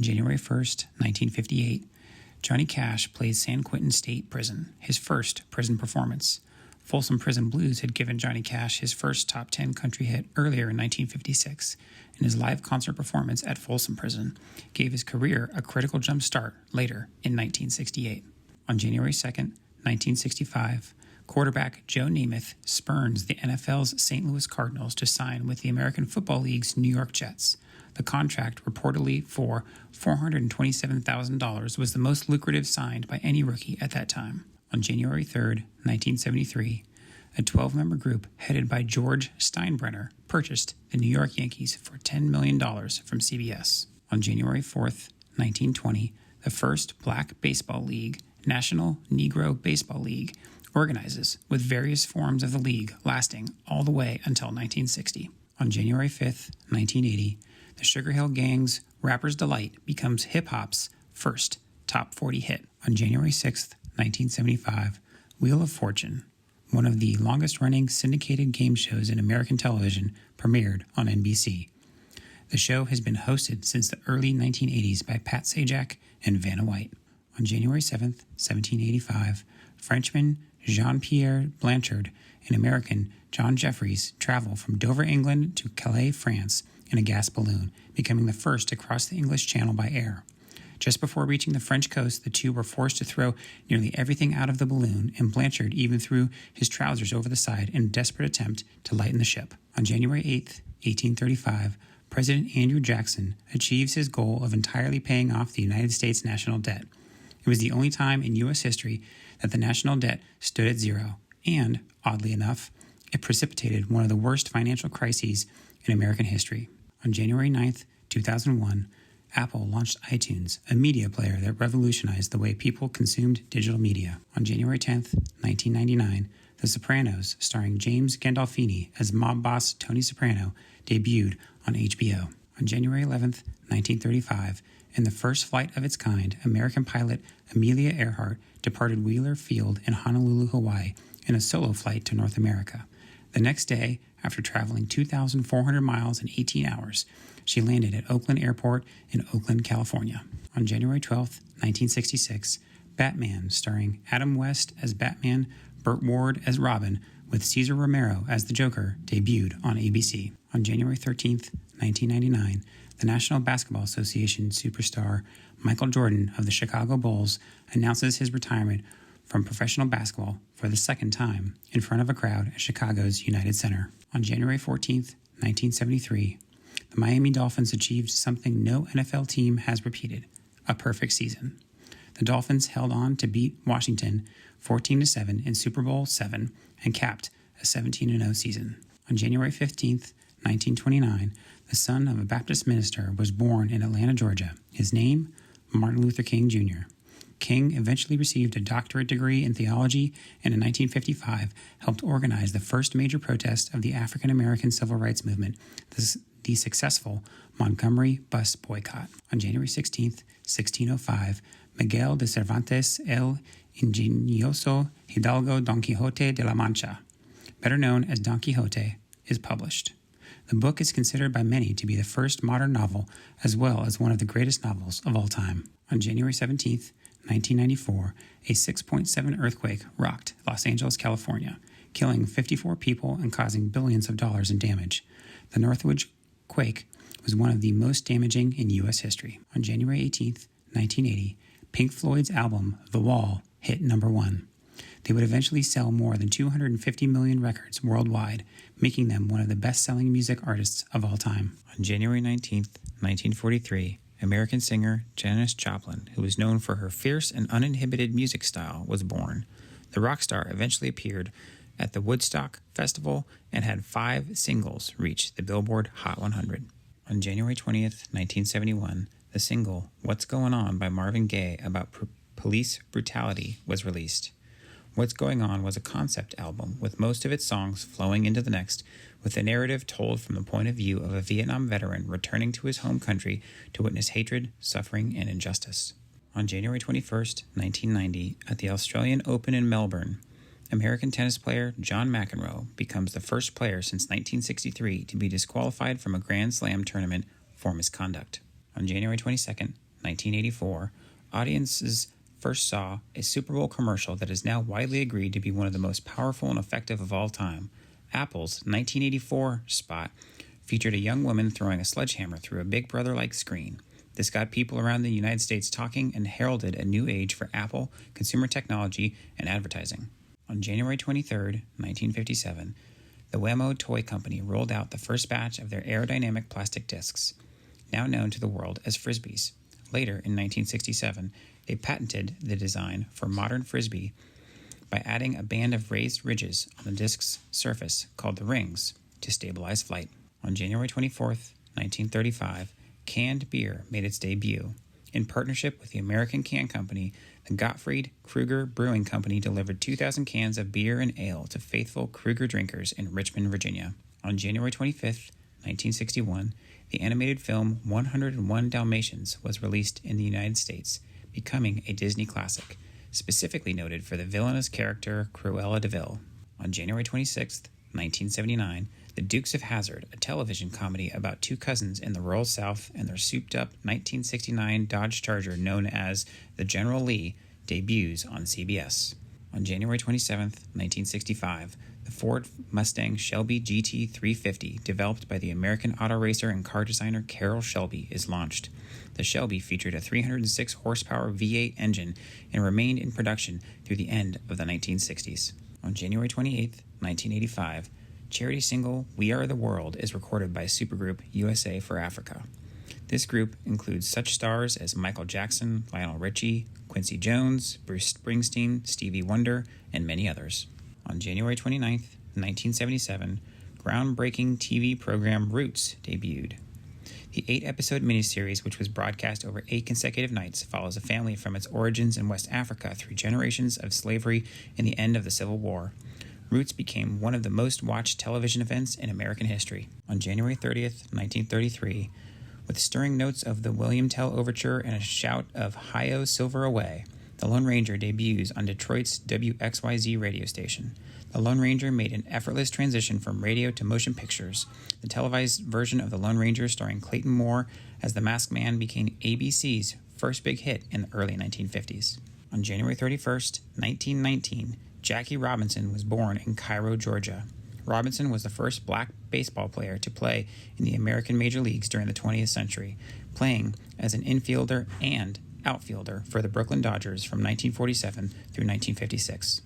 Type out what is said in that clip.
On January 1st, 1958, Johnny Cash played San Quentin State Prison, his first prison performance. Folsom Prison Blues had given Johnny Cash his first top 10 country hit earlier in 1956, and his live concert performance at Folsom Prison gave his career a critical jump start later in 1968. On January 2nd, 1965, quarterback Joe Namath spurns the NFL's St. Louis Cardinals to sign with the American Football League's New York Jets. The contract, reportedly for $427,000, was the most lucrative signed by any rookie at that time. On January 3rd, 1973, a 12-member group headed by George Steinbrenner purchased the New York Yankees for $10 million from CBS. On January 4th, 1920, the first black baseball league, National Negro Baseball League, organizes, with various forms of the league lasting all the way until 1960. On January 5th, 1980, the Sugar Hill Gang's Rapper's Delight becomes hip-hop's first top 40 hit. On January 6th, 1975, Wheel of Fortune, one of the longest-running syndicated game shows in American television, premiered on NBC. The show has been hosted since the early 1980s by Pat Sajak and Vanna White. On January 7th, 1785, Frenchman Jean-Pierre Blanchard and American John Jeffries travel from Dover, England to Calais, France in a gas balloon, becoming the first to cross the English Channel by air. Just before reaching the French coast, the two were forced to throw nearly everything out of the balloon, and Blanchard even threw his trousers over the side in a desperate attempt to lighten the ship. On January 8th, 1835, President Andrew Jackson achieves his goal of entirely paying off the United States national debt. It was the only time in U.S. history that the national debt stood at zero, and, oddly enough, it precipitated one of the worst financial crises in American history. On January 9th, 2001, Apple launched iTunes, a media player that revolutionized the way people consumed digital media. On January 10th, 1999, The Sopranos, starring James Gandolfini as mob boss Tony Soprano, debuted on HBO. On January 11th, 1935, in the first flight of its kind, American pilot Amelia Earhart departed Wheeler Field in Honolulu, Hawaii, in a solo flight to North America. The next day, after traveling 2,400 miles in 18 hours, she landed at Oakland Airport in Oakland, California. On January 12, 1966, Batman, starring Adam West as Batman, Burt Ward as Robin, with Cesar Romero as the Joker, debuted on ABC. On January 13, 1999, the National Basketball Association superstar Michael Jordan of the Chicago Bulls announces his retirement from professional basketball for the second time in front of a crowd at Chicago's United Center. On January 14, 1973, the Miami Dolphins achieved something no NFL team has repeated, a perfect season. The Dolphins held on to beat Washington 14-7 in Super Bowl VII and capped a 17-0 season. On January 15, 1929, the son of a Baptist minister was born in Atlanta, Georgia. His name, Martin Luther King Jr. King eventually received a doctorate degree in theology and in 1955 helped organize the first major protest of the African American civil rights movement, the successful Montgomery bus boycott. On January 16, 1605, Miguel de Cervantes el Ingenioso Hidalgo Don Quixote de la Mancha, better known as Don Quixote, is published. The book is considered by many to be the first modern novel, as well as one of the greatest novels of all time. On January 17, 1994, a 6.7 earthquake rocked Los Angeles, California, killing 54 people and causing billions of dollars in damage. The Northridge quake was one of the most damaging in U.S. history. On January 18, 1980, Pink Floyd's album, The Wall, hit number 1. They would eventually sell more than 250 million records worldwide, making them one of the best-selling music artists of all time. On January 19, 1943, American singer Janis Joplin, who was known for her fierce and uninhibited music style, was born. The rock star eventually appeared at the Woodstock Festival and had 5 singles reach the Billboard Hot 100. On January 20th, 1971, the single What's Going On by Marvin Gaye about police brutality was released. What's Going On was a concept album with most of its songs flowing into the next, with the narrative told from the point of view of a Vietnam veteran returning to his home country to witness hatred, suffering, and injustice. On January 21st, 1990, at the Australian Open in Melbourne, American tennis player John McEnroe becomes the first player since 1963 to be disqualified from a Grand Slam tournament for misconduct. On January 22nd, 1984, audiences first saw a Super Bowl commercial that is now widely agreed to be one of the most powerful and effective of all time. Apple's 1984 spot featured a young woman throwing a sledgehammer through a Big Brother-like screen. This got people around the United States talking and heralded a new age for Apple, consumer technology, and advertising. On January 23, 1957, the Wemo Toy Company rolled out the first batch of their aerodynamic plastic discs, now known to the world as Frisbees. Later, in 1967, they patented the design for modern Frisbee by adding a band of raised ridges on the disc's surface called the rings to stabilize flight. On January 24, 1935, canned beer made its debut. In partnership with the American Can Company, the Gottfried Kruger Brewing Company delivered 2,000 cans of beer and ale to faithful Kruger drinkers in Richmond, Virginia. On January 25, 1961, the animated film 101 Dalmatians was released in the United States, becoming a Disney classic, specifically noted for the villainous character Cruella de Vil. On January 26, 1979, The Dukes of Hazzard, a television comedy about two cousins in the rural South and their souped-up 1969 Dodge Charger known as the General Lee, debuts on CBS. On January 27, 1965, the Ford Mustang Shelby GT350, developed by the American auto racer and car designer Carroll Shelby, is launched. The Shelby featured a 306-horsepower V8 engine and remained in production through the end of the 1960s. On January 28, 1985, charity single We Are the World is recorded by supergroup USA for Africa. This group includes such stars as Michael Jackson, Lionel Richie, Quincy Jones, Bruce Springsteen, Stevie Wonder, and many others. On January 29, 1977, groundbreaking TV program Roots debuted. The 8-episode miniseries, which was broadcast over 8 consecutive nights, follows a family from its origins in West Africa through generations of slavery and the end of the Civil War. Roots became one of the most watched television events in American history. On January 30th, 1933, with stirring notes of the William Tell Overture and a shout of Hi-Yo Silver Away, the Lone Ranger debuts on Detroit's WXYZ radio station. The Lone Ranger made an effortless transition from radio to motion pictures. The televised version of The Lone Ranger starring Clayton Moore as the Masked Man became ABC's first big hit in the early 1950s. On January 31st, 1919, Jackie Robinson was born in Cairo, Georgia. Robinson was the first black baseball player to play in the American major leagues during the 20th century, playing as an infielder and outfielder for the Brooklyn Dodgers from 1947 through 1956.